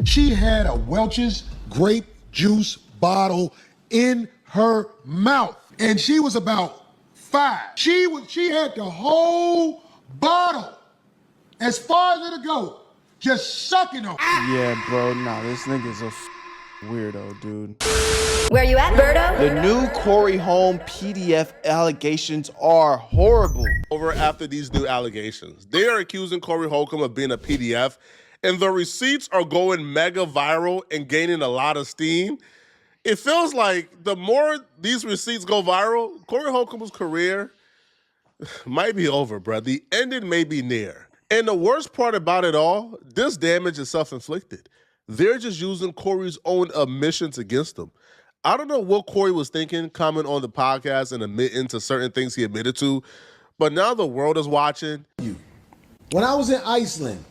She had a Welch's grape juice bottle in her mouth, and she was about 5. She had the whole bottle, as far as it'll go, just sucking on. Yeah, bro, nah, this nigga's a weirdo, dude. Where you at, Berto? The new Corey Holcomb PDF allegations are horrible. Over after these new allegations, they are accusing Corey Holcomb of being a PDF, and the receipts are going mega viral and gaining a lot of steam. It feels like the more these receipts go viral, Corey Holcomb's career might be over, bro. The ending may be near. And the worst part about it all, this damage is self-inflicted. They're just using Corey's own admissions against him. I don't know what Corey was thinking coming on the podcast and admitting to certain things he admitted to, but now the world is watching. When I was in Iceland,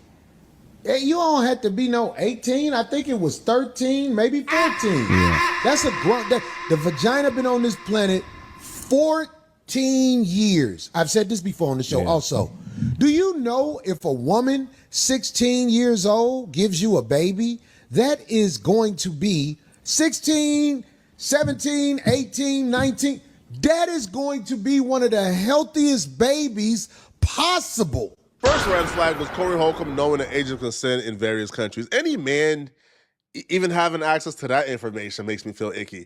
you don't have to be no 18. I think it was 13, maybe 14. Yeah. That's a grunt. The vagina been on this planet 14 years. I've said this before on the show also. Do you know if a woman 16 years old gives you a baby, that is going to be 16, 17, 18, 19. That is going to be one of the healthiest babies possible. First red flag was Corey Holcomb knowing the age of consent in various countries. Any man even having access to that information makes me feel icky.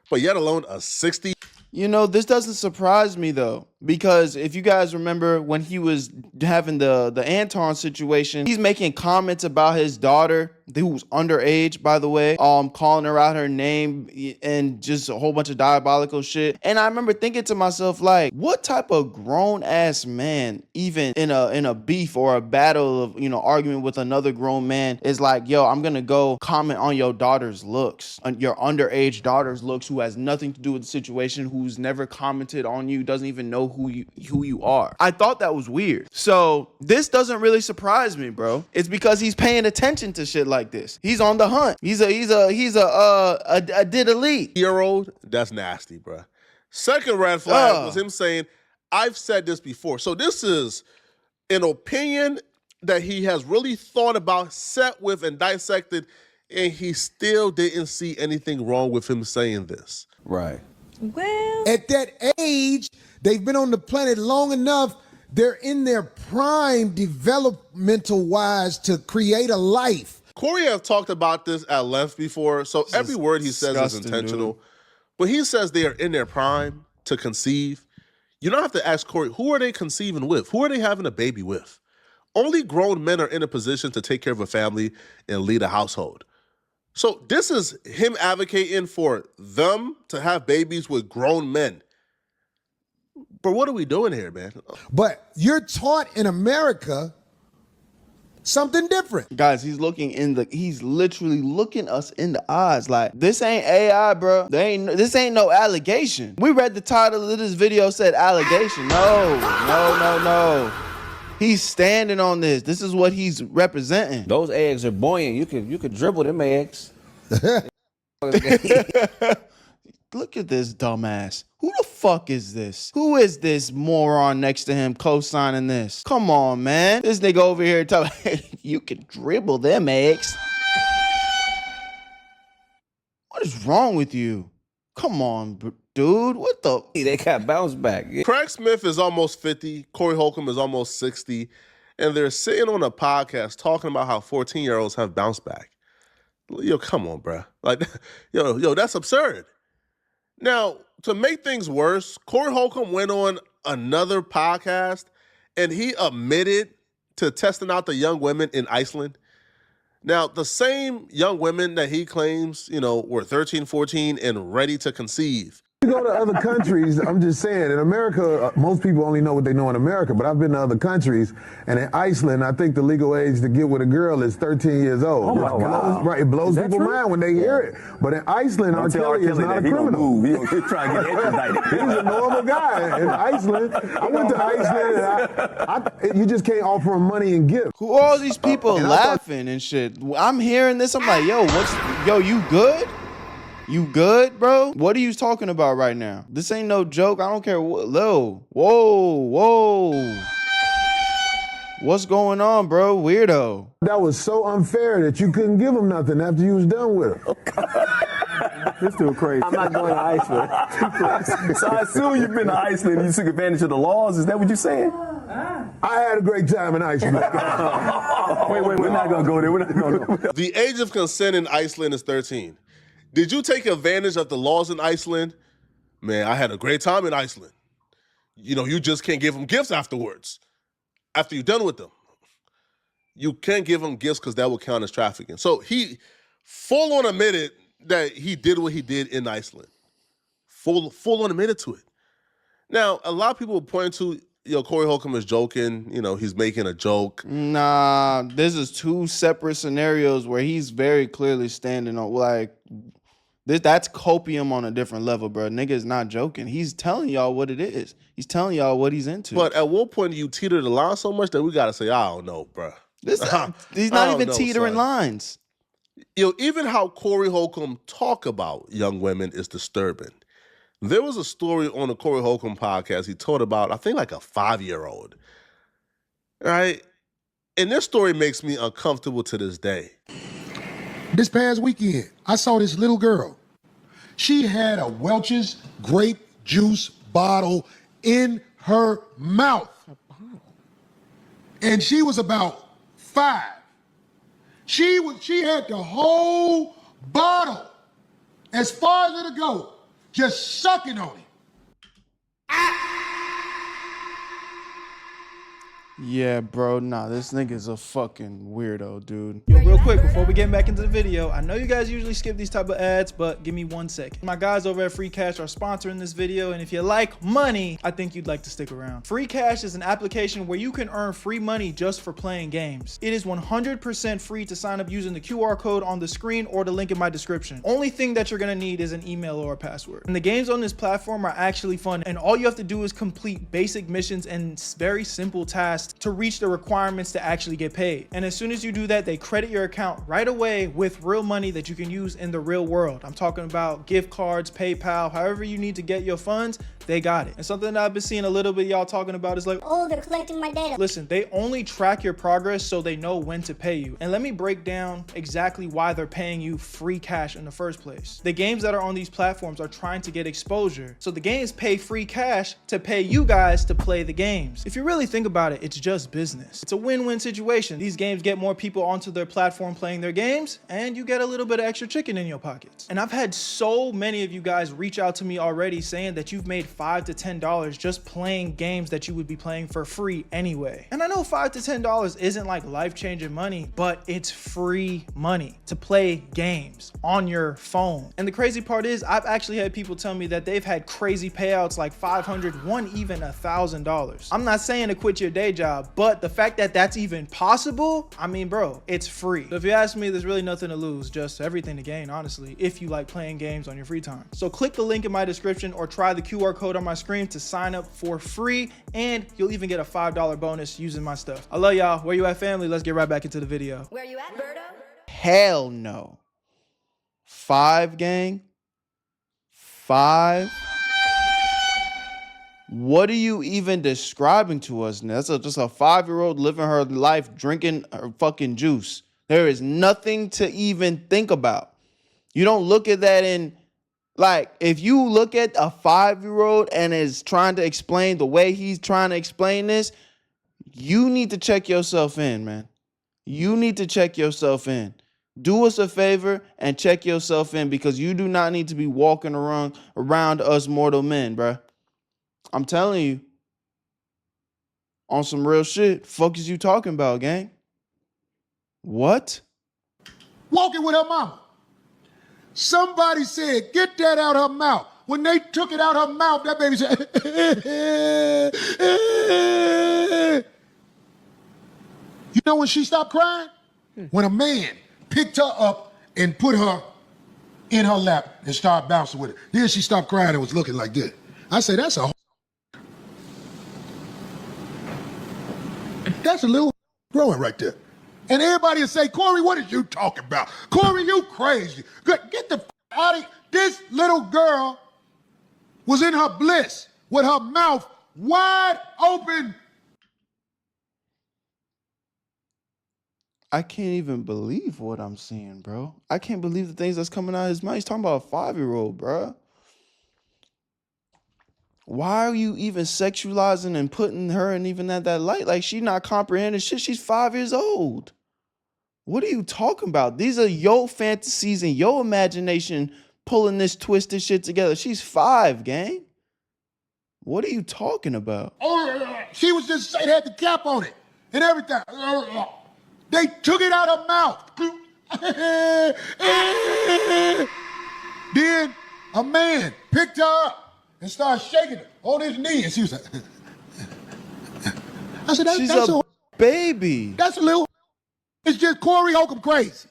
But yet alone a 60. You know, this doesn't surprise me though, because if you guys remember when he was having the Anton situation, he's making comments about his daughter, who was underage, by the way, calling her out her name and just a whole bunch of diabolical shit. And I remember thinking to myself, like, what type of grown ass man, even in a beef or a battle of, you know, argument with another grown man, is like, yo, I'm gonna go comment on your daughter's looks, on your underage daughter's looks, who has nothing to do with the situation, who's never commented on you, doesn't even know who you are. I thought that was weird. So this doesn't really surprise me, bro. It's because he's paying attention to shit like this. He's on the hunt. He's a did elite. Year-old, that's nasty, bro. Second red flag was him saying, I've said this before. So this is an opinion that he has really thought about, sat with, and dissected, and he still didn't see anything wrong with him saying this. Right. Well, At that age, they've been on the planet long enough. They're in their prime developmental-wise to create a life. Corey has talked about this at length before, so every word he says is intentional. Dude. But he says they are in their prime to conceive. You don't have to ask Corey, who are they conceiving with? Who are they having a baby with? Only grown men are in a position to take care of a family and lead a household. So this is him advocating for them to have babies with grown men. But what are we doing here, man? But you're taught in America something different. Guys, he's literally looking us in the eyes like, this ain't AI, bro. This ain't no allegation. We read the title of this video, said allegation. No. He's standing on this. This is what he's representing. Those eggs are buoyant. You could dribble them eggs. Look at this dumbass. Who the fuck is this? Who is this moron next to him co-signing this? Come on, man. This nigga over here telling you can dribble them eggs. What is wrong with you? Come on, dude. What the? They got bounce back. Yeah. Craig Smith is almost 50. Corey Holcomb is almost 60. And they're sitting on a podcast talking about how 14-year-olds have bounced back. Yo, come on, bro. Like, yo, that's absurd. Now, to make things worse, Corey Holcomb went on another podcast and he admitted to testing out the young women in Iceland. Now, the same young women that he claims, were 13, 14 and ready to conceive. You go to other countries, I'm just saying, in America, most people only know what they know in America, but I've been to other countries, and in Iceland, I think the legal age to get with a girl is 13 years old. Oh, wow. Right, it blows people's mind when they hear it. But in Iceland, R. Kelly is not a criminal. He's trying to get extradited. He's a normal guy in Iceland. I went to Iceland, and you just can't offer him money and gifts. Who are all these people laughing and shit? I'm hearing this. I'm like, yo, you good? You good, bro? What are you talking about right now? This ain't no joke. I don't care what. Whoa. What's going on, bro? Weirdo. That was so unfair that you couldn't give him nothing after you was done with him. This dude crazy. I'm not going to Iceland. So I assume you've been to Iceland and you took advantage of the laws. Is that what you're saying? I had a great time in Iceland. Wait, we're not going to go there. We're not going to go there. The age of consent in Iceland is 13. Did you take advantage of the laws in Iceland? Man, I had a great time in Iceland. You know, you just can't give them gifts afterwards. After you're done with them. You can't give them gifts because that will count as trafficking. So he full on admitted that he did what he did in Iceland. Full on admitted to it. Now, a lot of people point to, Corey Holcomb is joking. He's making a joke. Nah, this is two separate scenarios where he's very clearly standing on, that's copium on a different level, bro. Nigga is not joking. He's telling y'all what it is. He's telling y'all what he's into. But at what point do you teeter the line so much that we got to say, I don't know, bro. He's not even teetering lines. Even how Corey Holcomb talk about young women is disturbing. There was a story on the Corey Holcomb podcast he told about, I think, like a 5-year-old. Right? And this story makes me uncomfortable to this day. This past weekend, I saw this little girl. She had a Welch's grape juice bottle in her mouth. And she was about 5. She had the whole bottle, as far as it'll go, just sucking on it. Yeah, bro, nah, this nigga's a fucking weirdo, dude. Yo, real quick, before we get back into the video, I know you guys usually skip these type of ads, but give me 1 second. My guys over at Free Cash are sponsoring this video, and if you like money, I think you'd like to stick around. Free Cash is an application where you can earn free money just for playing games. It is 100% free to sign up using the QR code on the screen or the link in my description. Only thing that you're gonna need is an email or a password. And the games on this platform are actually fun, and all you have to do is complete basic missions and very simple tasks to reach the requirements to actually get paid. And as soon as you do that, they credit your account right away with real money that you can use in the real world. I'm talking about gift cards, PayPal, however you need to get your funds, they got it. And something that I've been seeing a little bit y'all talking about is like, oh, they're collecting my data. Listen, they only track your progress so they know when to pay you. And let me break down exactly why they're paying you free cash in the first place. The games that are on these platforms are trying to get exposure. So the games pay free cash to pay you guys to play the games. If you really think about it, it's just business. It's a win-win situation. These games get more people onto their platform playing their games, and you get a little bit of extra chicken in your pockets. And I've had so many of you guys reach out to me already saying that you've made $5 to $10 just playing games that you would be playing for free anyway. And I know $5 to $10 isn't like life-changing money, but it's free money to play games on your phone. And the crazy part is I've actually had people tell me that they've had crazy payouts like $500, one even $1,000. I'm not saying to quit your day job, but the fact that that's even possible, I mean, bro, it's free. So if you ask me, there's really nothing to lose, just everything to gain, honestly, if you like playing games on your free time. So click the link in my description or try the QR code on my screen to sign up for free, and you'll even get a $5 bonus using my stuff. I love y'all. Where you at, family? Let's get right back into the video. Where you at, Berto? Hell no. 5, gang? 5? What are you even describing to us now? That's just a 5-year-old living her life, drinking her fucking juice. There is nothing to even think about. You don't look at that in, like, if you look at a 5-year-old and is trying to explain the way he's trying to explain this, you need to check yourself in, man. You need to check yourself in. Do us a favor and check yourself in, because you do not need to be walking around us mortal men, bruh. I'm telling you. On some real shit. Fuck is you talking about, gang? What? Walking with her mama. Somebody said, get that out her mouth. When they took it out her mouth, that baby said, you know when she stopped crying? When a man picked her up and put her in her lap and started bouncing with it. Then she stopped crying and was looking like this. I said, that's a little growing right there. And everybody will say, Corey, what are you talking about? Corey, you crazy. Get the out of here. This little girl was in her bliss with her mouth wide open. I can't even believe what I'm seeing, bro. I can't believe the things that's coming out of his mouth. He's talking about a 5-year-old, bro. Why are you even sexualizing and putting her in even at that light? Like, she not comprehending shit. She's 5 years old. What are you talking about? These are your fantasies and your imagination pulling this twisted shit together. She's 5, gang. What are you talking about? She was just saying, had the cap on it and everything. They took it out of her mouth. Then a man picked her up and started shaking her on his knee, and she was like, I said, She's that's a baby. That's a little. It's just Corey Holcomb crazy.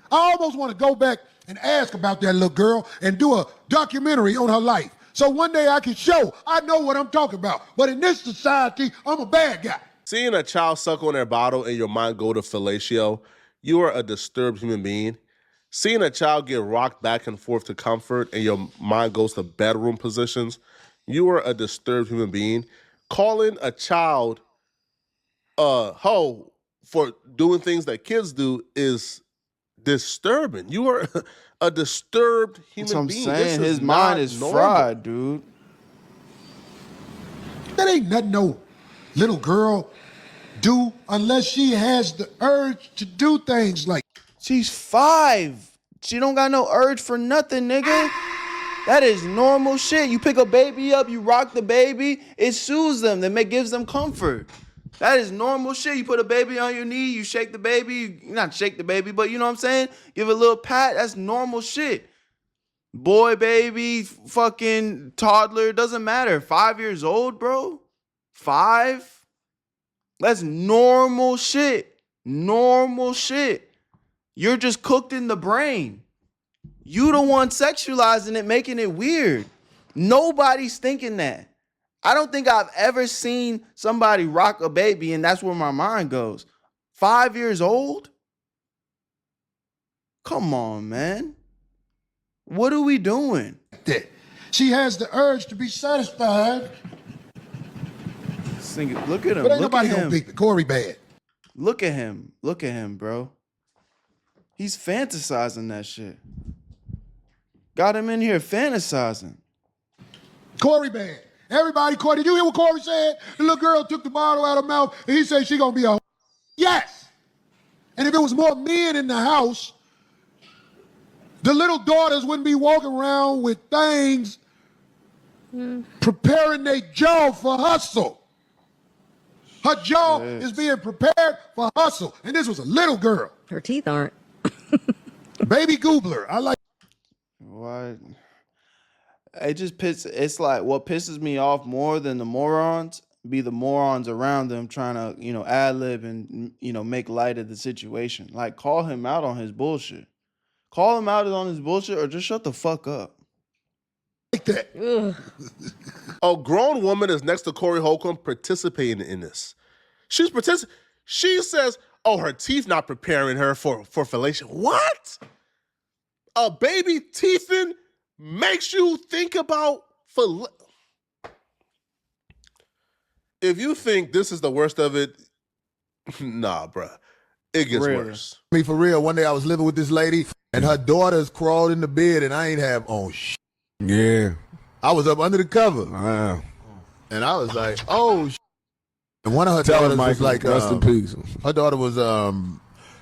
I almost want to go back and ask about that little girl and do a documentary on her life. So one day I can show I know what I'm talking about. But in this society, I'm a bad guy. Seeing a child suck on their bottle and your mind go to fellatio, you are a disturbed human being. Seeing a child get rocked back and forth to comfort and your mind goes to bedroom positions, you are a disturbed human being. Calling a child a hoe for doing things that kids do is disturbing. You are a disturbed human being. That's what I'm saying. His mind is fried, dude. That ain't nothing no little girl do unless she has the urge to do things like. She's 5. She don't got no urge for nothing, nigga. That is normal shit. You pick a baby up, you rock the baby, it soothes them, gives them comfort. That is normal shit. You put a baby on your knee, you shake the baby, not shake the baby, but you know what I'm saying? Give it a little pat, that's normal shit. Boy, baby, fucking toddler, doesn't matter. 5 years old, bro? 5? That's normal shit. Normal shit. You're just cooked in the brain. You the one sexualizing it, making it weird. Nobody's thinking that. I don't think I've ever seen somebody rock a baby and that's where my mind goes. 5 years old? Come on, man. What are we doing? She has the urge to be satisfied. Look at him. But ain't Look nobody at gonna him. beat the Corey bad. Look at him. Look at him, bro. He's fantasizing that shit. Got him in here fantasizing. Corey bad. Everybody, Corey, did you hear what Corey said? The little girl took the bottle out of her mouth and he said she gonna be a yes. And if it was more men in the house, the little daughters wouldn't be walking around with things preparing their jaw for hustle. Her jaw is being prepared for hustle. And this was a little girl. Her teeth aren't. Baby Goobler. I like. What? It's like what pisses me off more than the morons be the morons around them trying to, ad-lib and, make light of the situation. Like, call him out on his bullshit. Call him out on his bullshit or just shut the fuck up. Like that. A grown woman is next to Corey Holcomb participating in this. She says, oh, her teeth not preparing her for fellatio. What? A baby teething makes you think about If you think this is the worst of it, nah, bruh. It gets worse. Me for real, one day I was living with this lady and her daughters crawled in the bed and I ain't have on shit. Yeah. I was up under the cover. Wow. And I was like, oh shit. And one of her Tell daughters him, was Michael, like, rest in peace. her daughter was,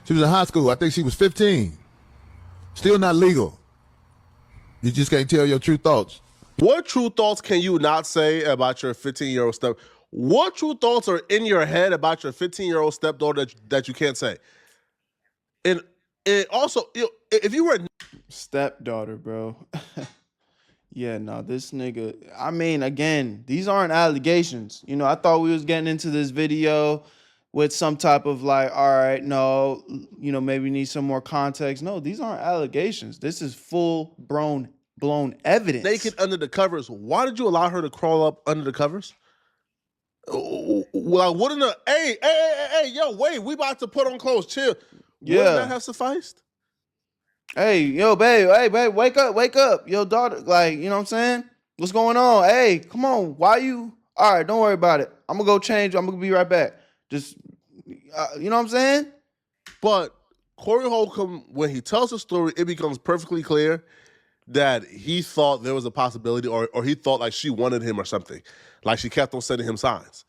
she was in high school. I think she was 15. Still not legal. You just can't tell your true thoughts. What true thoughts can you not say about your 15-year-old step? What true thoughts are in your head about your 15-year-old stepdaughter that you can't say? And also, if you were Stepdaughter, bro. Yeah, no, this nigga. I mean, again, these aren't allegations. I thought we was getting into this video with some type of like, all right, no, maybe need some more context. No, these aren't allegations. This is blown evidence. naked under the covers, why did you allow her to crawl up under the covers? Well, wouldn't hey, yo, wait, we about to put on clothes, chill. Yeah. Wouldn't that have sufficed? Hey, yo, babe, wake up. Yo, daughter, like, you know what I'm saying? What's going on? Hey, come on. Why you? All right, don't worry about it. I'm going to go change. I'm going to be right back. Just, you know what I'm saying? But Corey Holcomb, when he tells the story, it becomes perfectly clear that he thought there was a possibility, or he thought like she wanted him or something. Like she kept on sending him signs.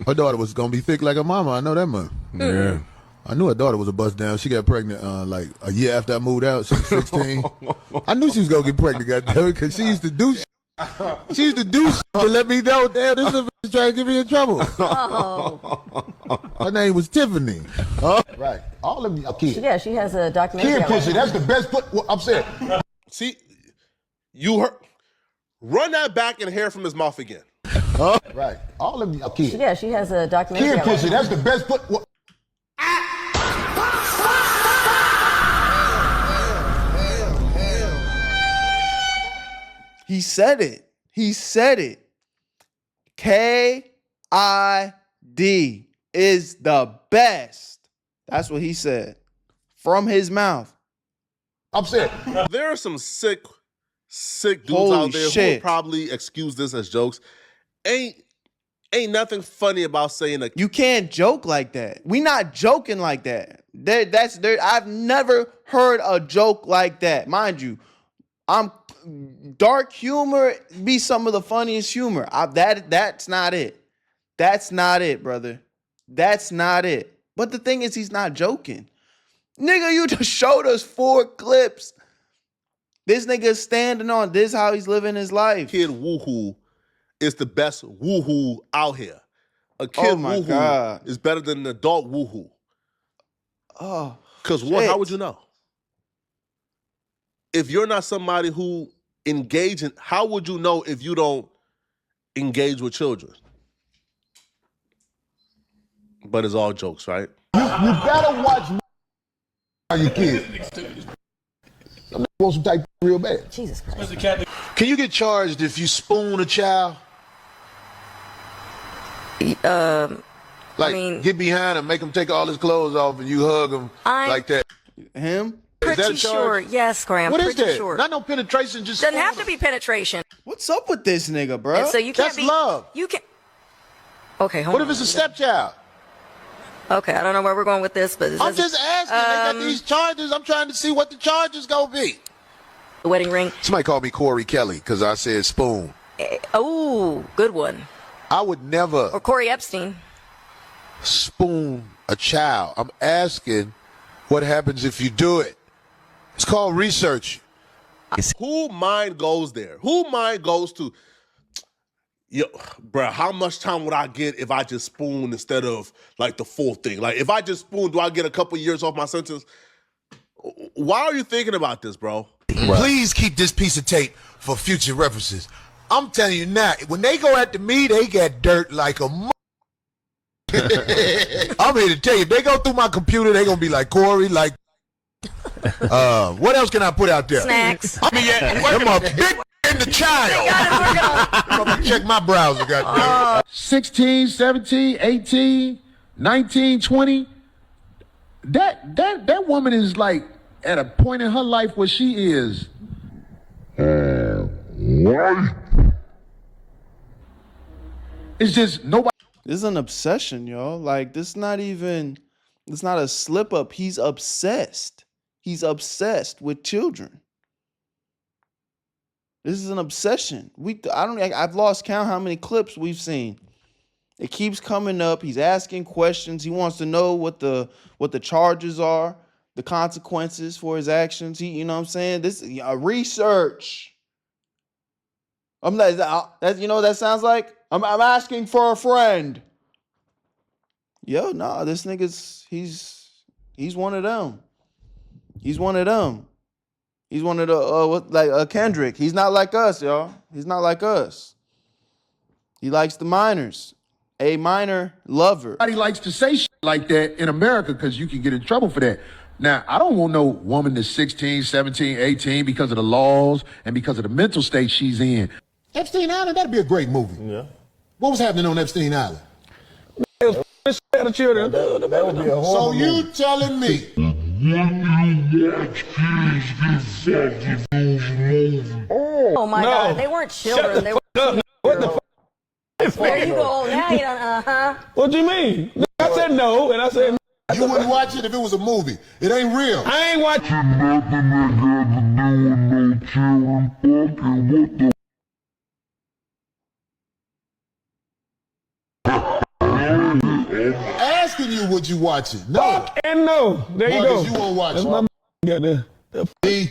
Her daughter was gonna be thick like her mama. I know that much. Yeah. I knew her daughter was a bust down. She got pregnant like a year after I moved out. She was 16. I knew she was gonna get pregnant, goddamn, because she used to do shit. She used to do shit to let me know, damn, this is trying to get me in trouble. Her name was Tiffany. Right. All of you kids. Yeah, she has a documentary. Kid pussy, that's the best. Well, I'm saying. See, you heard. Run that back and hear from his mouth again. Right. All of you kids. Yeah, she has a documentary. Kid pussy, that's the best. Well, He said it. He said it. K-I-D is the best. That's what he said from his mouth. I'm saying. There are some sick dudes Holy out there who shit. will probably excuse this as jokes. Ain't nothing funny about saying a. You can't joke like that. We not joking like that. I've never heard a joke like that. Mind you, dark humor be some of the funniest humor. That's not it. That's not it, brother. That's not it. But the thing is, he's not joking. Nigga, you just showed us 4 clips. This nigga standing on this, how he's living his life. Kid woohoo is the best woohoo out here. A kid woohoo God. is better than an adult woohoo. Oh, because one, how would you know? If you're not somebody who engages, how would you know if you don't engage with children? But it's all jokes, right? You better watch your kids. Some want some type real bad. Jesus Christ. Can you get charged if you spoon a child? Like, get behind him, make him take all his clothes off, and you hug him like that. Him? Pretty sure. Yes, Graham. What is pretty that? sure. Not no penetration, just Doesn't have to be penetration. What's up with this nigga, bro? And so you can't That's love. You can. Okay, hold What on. if it's a stepchild? Okay, I don't know where we're going with this, but I'm just asking. They got these charges. I'm trying to see what the charges gonna be. The wedding ring. Somebody called me Corey Kelly because I said spoon. Oh, good one. I would never Or Corey Epstein. spoon a child. I'm asking what happens if you do it. It's called research. Who mind goes there? Who mind goes to, yo, bruh, how much time would I get if I just spoon instead of like the full thing? Like if I just spoon, do I get a couple years off my sentence? Why are you thinking about this, bro? Right. Please keep this piece of tape for future references. I'm telling you now, when they go after me, they get dirt like a I'm here to tell you, if they go through my computer, they gonna be like Corey, like what else can I put out there? Snacks. I mean, I'm a big in the child. I'm gonna check my browser, goddamn. 16, 17, 18, 19, 20. That woman is like at a point in her life where she is. It's just nobody. This is an obsession, y'all. Like, it's not a slip up. He's obsessed. He's obsessed with children. This is an obsession. I've lost count how many clips we've seen. It keeps coming up. He's asking questions. He wants to know what the charges are, the consequences for his actions. You know what I'm saying? This is research. I'm not. You know what that sounds like? I'm asking for a friend. Yo, nah, this nigga's he's one of them. He's one of them. He's one of the Kendrick. He's not like us, y'all. He's not like us. He likes the minors. A minor lover. Nobody likes to say shit like that in America because you can get in trouble for that. Now, I don't want no woman that's 16, 17, 18 because of the laws and because of the mental state she's in. Epstein Island, that'd be a great movie. Yeah. What was happening on Epstein Island? The children. That would be a horrible So you movie. Telling me? Oh my God, they weren't children. They were. What the There you go. Now you don't. What do you mean? I said no, and I said You wouldn't watch it if it was a movie. It ain't real. I ain't watching. Asking you, would you watch it? No. Fuck and no. There you go. Marcus, you won't watch That's it. my got there. See?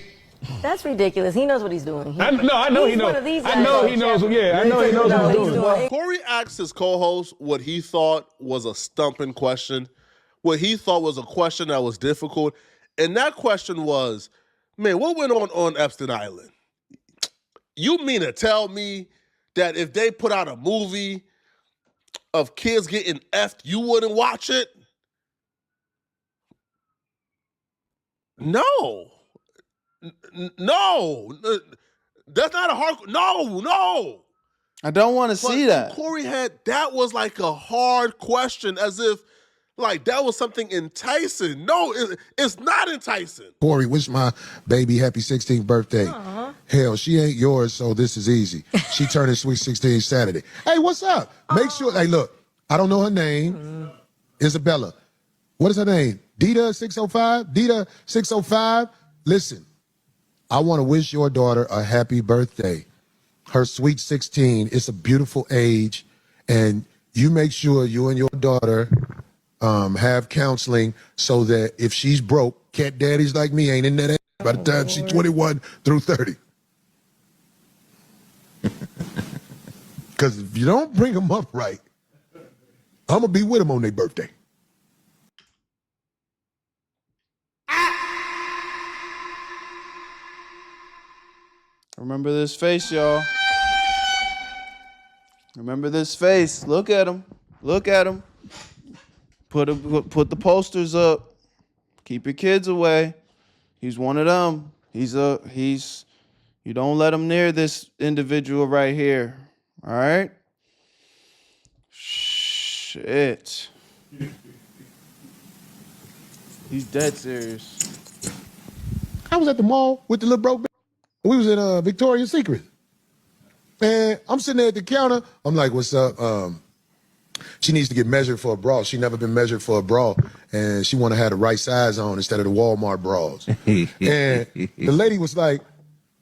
That's ridiculous. He knows what he's doing. I know he He's knows. one of these I know guys, he knows. Jeff. Yeah, I know he knows what he's doing. Corey asked his co-host what he thought was a stumping question, what he thought was a question that was difficult, and that question was, man, what went on Epstein Island? You mean to tell me that if they put out a movie of kids getting effed, you wouldn't watch it? No. No. That's not a hard... No. I don't want to see that. Corey that was like a hard question, as if like that was something enticing. No, it's not enticing. Corey, wish my baby happy 16th birthday. Hell, she ain't yours, so this is easy. She turning sweet 16 Saturday. Hey, what's up? Make sure, hey, look, I don't know her name. Isabella. What is her name? Dita 605? Dita 605? Listen, I want to wish your daughter a happy birthday. Her sweet 16. It's a beautiful age, and you make sure you and your daughter have counseling so that if she's broke, cat daddies like me ain't in that ass by the time she's 21 through 30. Because if you don't bring them up right, I'm going to be with them on their birthday. Remember this face, y'all. Remember this face. Look at him. Look at him. Put the posters up. Keep your kids away. He's one of them. You don't let him near this individual right here. All right? Shit. He's dead serious. I was at the mall with the little broke. We was in Victoria's Secret. And I'm sitting there at the counter. I'm like, what's up? She needs to get measured for a bra. She never been measured for a bra. And she want to have the right size on instead of the Walmart bras. And the lady was like,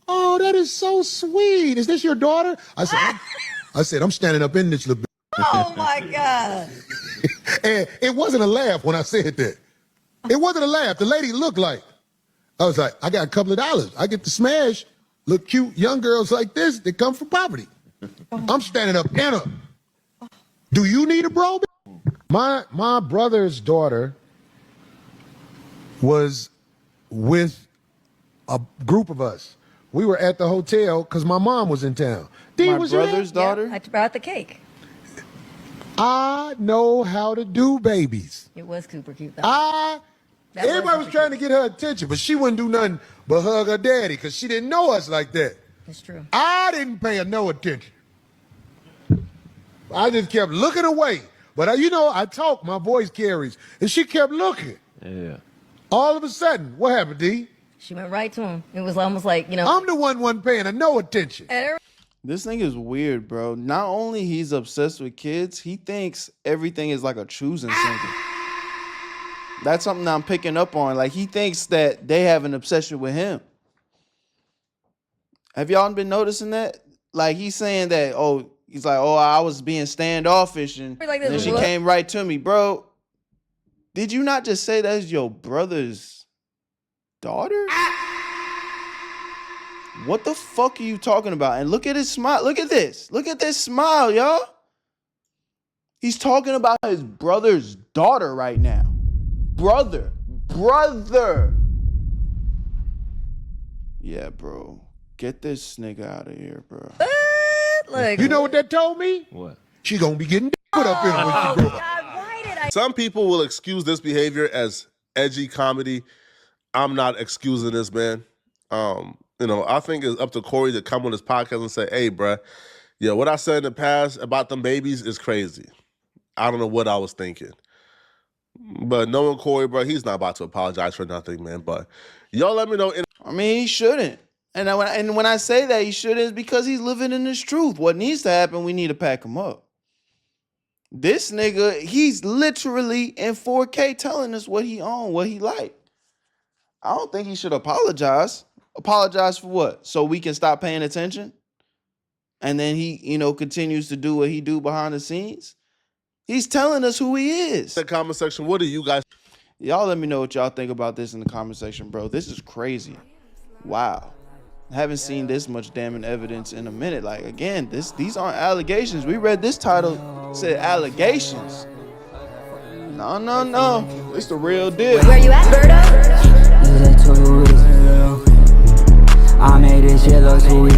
oh, that is so sweet. Is this your daughter? I said, I'm standing up in this little bit. Oh, my God. And it wasn't a laugh when I said that. It wasn't a laugh. The lady looked like, I was like, I got a couple of dollars. I get to smash look cute young girls like this that come from poverty. I'm standing up in her. Do you need a bro? My brother's daughter was with a group of us. We were at the hotel because my mom was in town. My brother's daughter? Yeah, I brought the cake. I know how to do babies. It was super cute, though. Everybody was trying to get her attention, but she wouldn't do nothing but hug her daddy because she didn't know us like that. It's true. I didn't pay her no attention. I just kept looking away. But I talk, my voice carries. And she kept looking. Yeah. All of a sudden, what happened, D? She went right to him. It was almost like, I'm the one wasn't paying her no attention. This thing is weird, bro. Not only he's obsessed with kids, he thinks everything is like a choosing something. That's something that I'm picking up on. Like, he thinks that they have an obsession with him. Have y'all been noticing that? Like, he's saying that, he's like, I was being standoffish, and then she came right to me. Bro, did you not just say that's your brother's daughter? What the fuck are you talking about? And look at his smile. Look at this. Look at this smile, y'all. He's talking about his brother's daughter right now. Brother. Yeah, bro. Get this nigga out of here, bro. Look. You know what that told me? What? She gonna be getting put up in her when she grow up. Some people will excuse this behavior as edgy comedy. I'm not excusing this, man. I think it's up to Corey to come on this podcast and say, hey, bruh, what I said in the past about them babies is crazy. I don't know what I was thinking. But knowing Corey, bro, he's not about to apologize for nothing, man. But y'all let me know. He shouldn't. And when I say that he shouldn't, it's because he's living in his truth. What needs to happen, we need to pack him up. This nigga, he's literally in 4K telling us what he own, what he like. I don't think he should apologize. Apologize for what? So we can stop paying attention? And then he, you know, continues to do what he do behind the scenes? He's telling us who he is. The comment section, what do you guys? Y'all let me know what y'all think about this in the comment section, bro. This is crazy. Wow. I haven't seen this much damning evidence in a minute. Like, again, these aren't allegations. We read this title, it said allegations. No. It's the real deal. Where you at, Berto? I made this shit look sweet.